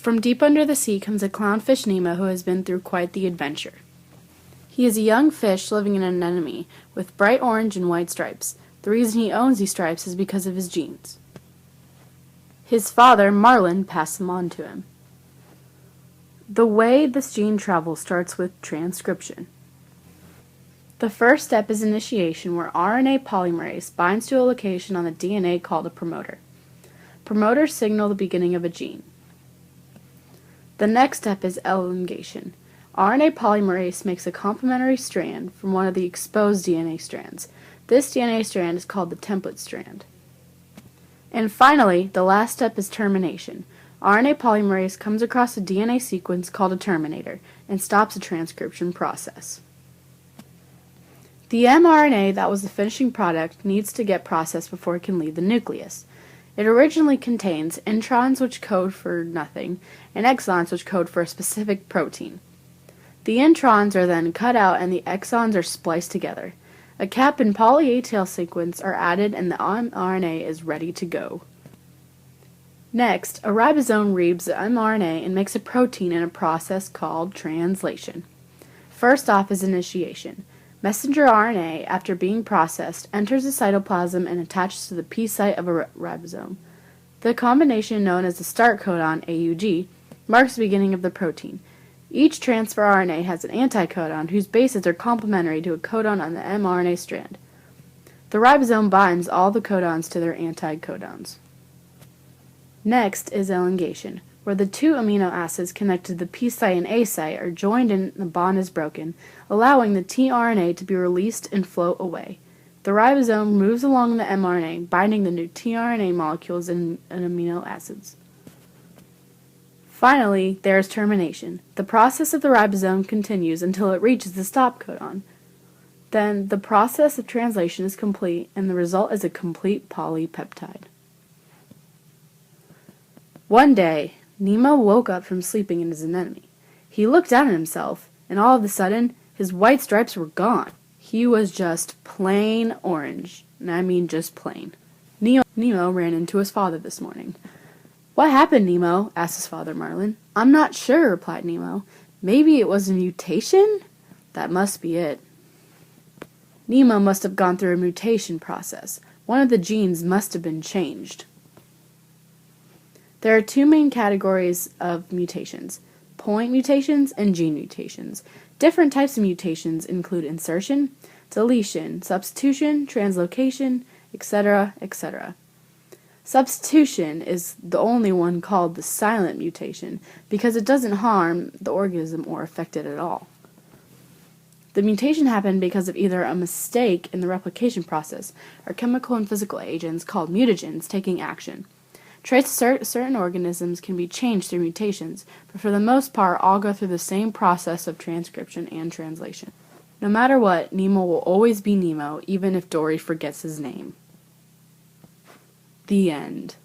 From deep under the sea comes a clownfish Nemo who has been through quite the adventure. He is a young fish living in an anemone with bright orange and white stripes. The reason he owns these stripes is because of his genes. His father, Marlin, passed them on to him. The way this gene travels starts with transcription. The first step is initiation, where RNA polymerase binds to a location on the DNA called a promoter. Promoters signal the beginning of a gene. The next step is elongation. RNA polymerase makes a complementary strand from one of the exposed DNA strands. This DNA strand is called the template strand. And finally, the last step is termination. RNA polymerase comes across a DNA sequence called a terminator and stops the transcription process. The mRNA that was the finishing product needs to get processed before it can leave the nucleus. It originally contains introns, which code for nothing, and exons, which code for a specific protein. The introns are then cut out and the exons are spliced together. A cap and poly A tail sequence are added and the mRNA is ready to go. Next, a ribosome reads the mRNA and makes a protein in a process called translation. First off is initiation. Messenger RNA, after being processed, enters the cytoplasm and attaches to the P site of a ribosome. The combination known as the start codon, AUG, marks the beginning of the protein. Each transfer RNA has an anticodon whose bases are complementary to a codon on the mRNA strand. The ribosome binds all the codons to their anticodons. Next is elongation, where the two amino acids connected to the P site and A site are joined and the bond is broken, allowing the tRNA to be released and float away. The ribosome moves along the mRNA, binding the new tRNA molecules and amino acids. Finally, there is termination. The process of the ribosome continues until it reaches the stop codon. Then the process of translation is complete, and the result is a complete polypeptide. One day, Nemo woke up from sleeping in his anemone. He looked down at himself, and all of a sudden, his white stripes were gone. He was just plain orange, and I mean just plain. Nemo ran into his father this morning. "What happened, Nemo?" asked his father, Marlin. "I'm not sure," replied Nemo. "Maybe it was a mutation?" "That must be it." Nemo must have gone through a mutation process. One of the genes must have been changed. There are two main categories of mutations: point mutations and gene mutations. Different types of mutations include insertion, deletion, substitution, translocation, etc., etc. Substitution is the only one called the silent mutation because it doesn't harm the organism or affect it at all. The mutation happened because of either a mistake in the replication process or chemical and physical agents called mutagens taking action. Traits of certain organisms can be changed through mutations, but for the most part all go through the same process of transcription and translation. No matter what, Nemo will always be Nemo, even if Dory forgets his name. The end.